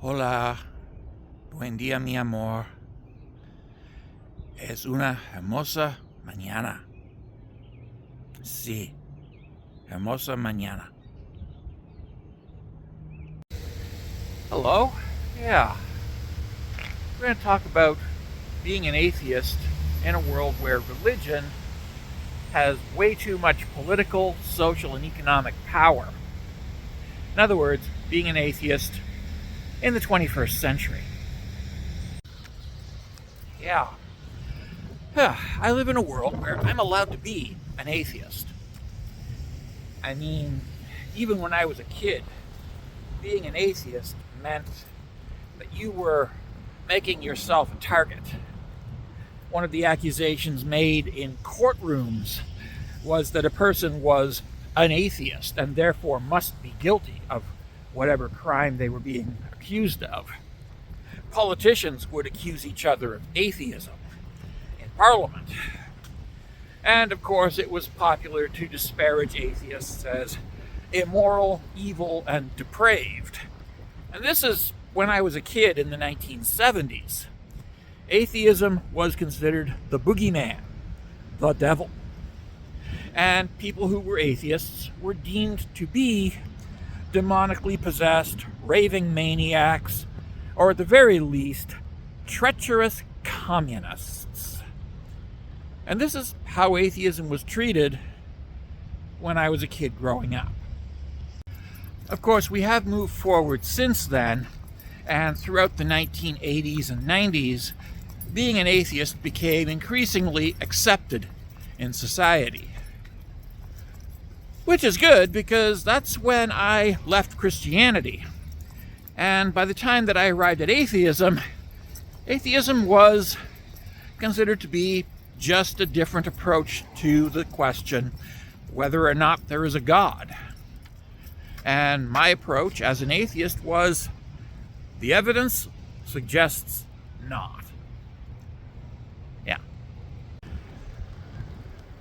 Hola, buen día mi amor. Es una hermosa mañana. Sí, hermosa mañana. Hello? Yeah. We're going to talk about being an atheist in a world where religion has way too much political, social, and economic power. In other words, being an atheist in the 21st century. Yeah. I live in a world where I'm allowed to be an atheist. I mean, even when I was a kid, being an atheist meant that you were making yourself a target. One of the accusations made in courtrooms was that a person was an atheist and therefore must be guilty of whatever crime they were being accused of. Politicians would accuse each other of atheism in Parliament. And of course, it was popular to disparage atheists as immoral, evil, and depraved. And this is when I was a kid in the 1970s. Atheism was considered the boogeyman, the devil. And people who were atheists were deemed to be demonically possessed, raving maniacs, or at the very least, treacherous communists. And this is how atheism was treated when I was a kid growing up. Of course, we have moved forward since then, and throughout the 1980s and 90s, being an atheist became increasingly accepted in society. Which is good, because that's when I left Christianity. And by the time that I arrived at atheism was considered to be just a different approach to the question whether or not there is a God. And my approach as an atheist was, the evidence suggests not. Yeah.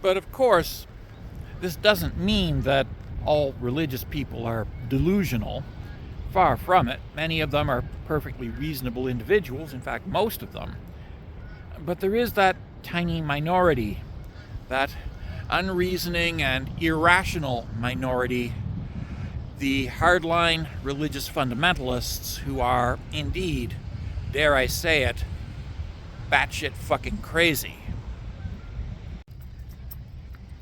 But of course, this doesn't mean that all religious people are delusional. Far from it. Many of them are perfectly reasonable individuals, in fact, most of them. But there is that tiny minority, that unreasoning and irrational minority, the hardline religious fundamentalists who are indeed, dare I say it, batshit fucking crazy.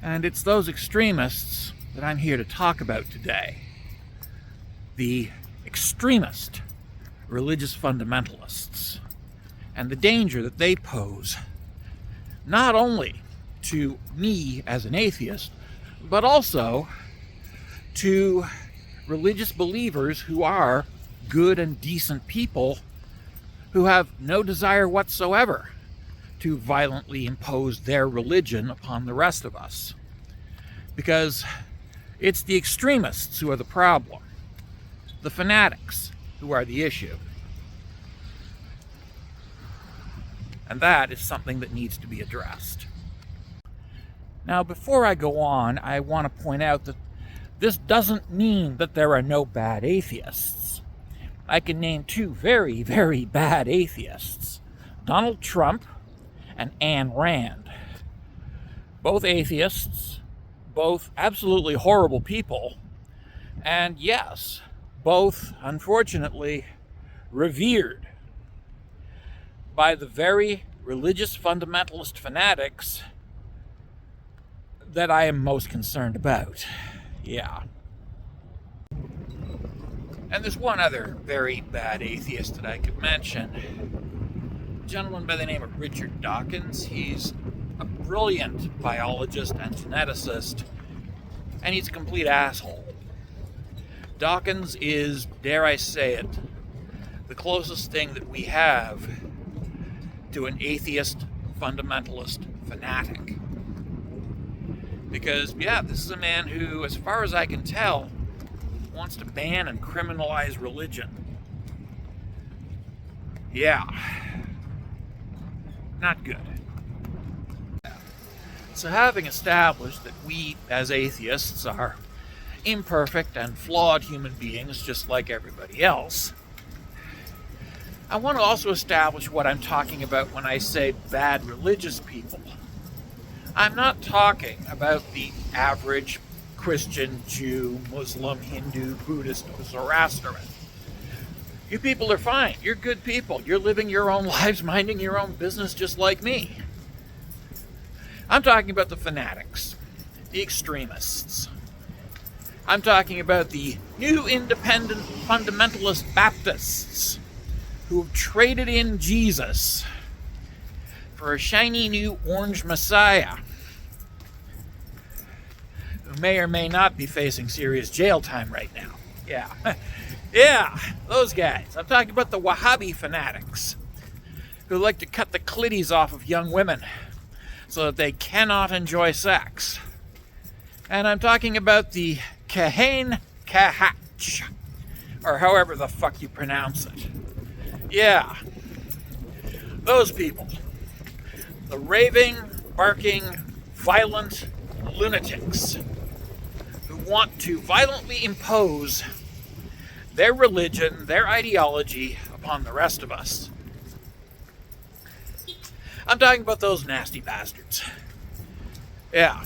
And it's those extremists that I'm here to talk about today. The extremist religious fundamentalists and the danger that they pose, not only to me as an atheist, but also to religious believers who are good and decent people who have no desire whatsoever to violently impose their religion upon the rest of us. Because it's the extremists who are the problem, the fanatics who are the issue. And that is something that needs to be addressed. Now, before I go on, I want to point out that this doesn't mean that there are no bad atheists. I can name two very, very bad atheists: Donald Trump and Ayn Rand. Both atheists, both absolutely horrible people, and yes, both, unfortunately, revered by the very religious fundamentalist fanatics that I am most concerned about. Yeah. And there's one other very bad atheist that I could mention. A gentleman by the name of Richard Dawkins. He's a brilliant biologist and geneticist, and he's a complete asshole. Dawkins is, dare I say it, the closest thing that we have to an atheist fundamentalist fanatic. Because, yeah, this is a man who, as far as I can tell, wants to ban and criminalize religion. Yeah. Not good. So having established that we, as atheists, are imperfect and flawed human beings just like everybody else, I want to also establish what I'm talking about when I say bad religious people. I'm not talking about the average Christian, Jew, Muslim, Hindu, Buddhist, or Zoroastrian. You people are fine. You're good people. You're living your own lives, minding your own business just like me. I'm talking about the fanatics, the extremists. I'm talking about the new independent fundamentalist Baptists who have traded in Jesus for a shiny new orange Messiah who may or may not be facing serious jail time right now. Yeah. Yeah, those guys. I'm talking about the Wahhabi fanatics who like to cut the clitties off of young women so that they cannot enjoy sex. And I'm talking about the Kahain Kahach, or however the fuck you pronounce it. Yeah, those people. The raving, barking, violent lunatics who want to violently impose their religion, their ideology upon the rest of us. I'm talking about those nasty bastards. Yeah.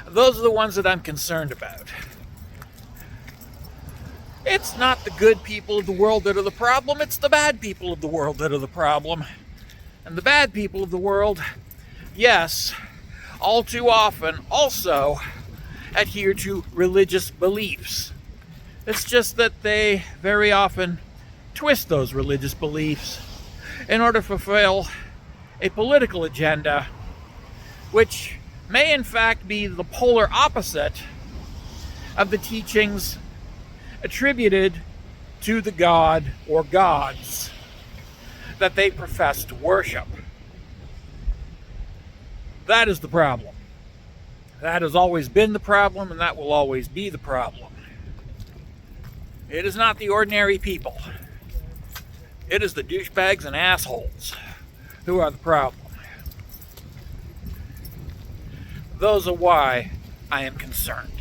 Those are the ones that I'm concerned about. It's not the good people of the world that are the problem, it's the bad people of the world that are the problem. And the bad people of the world, yes, all too often also adhere to religious beliefs. It's just that they very often twist those religious beliefs in order to fulfill a political agenda, which may in fact be the polar opposite of the teachings attributed to the god or gods that they profess to worship. That is the problem. That has always been the problem, and that will always be the problem. It is not the ordinary people. It is the douchebags and assholes who are the problem. Those are why I am concerned.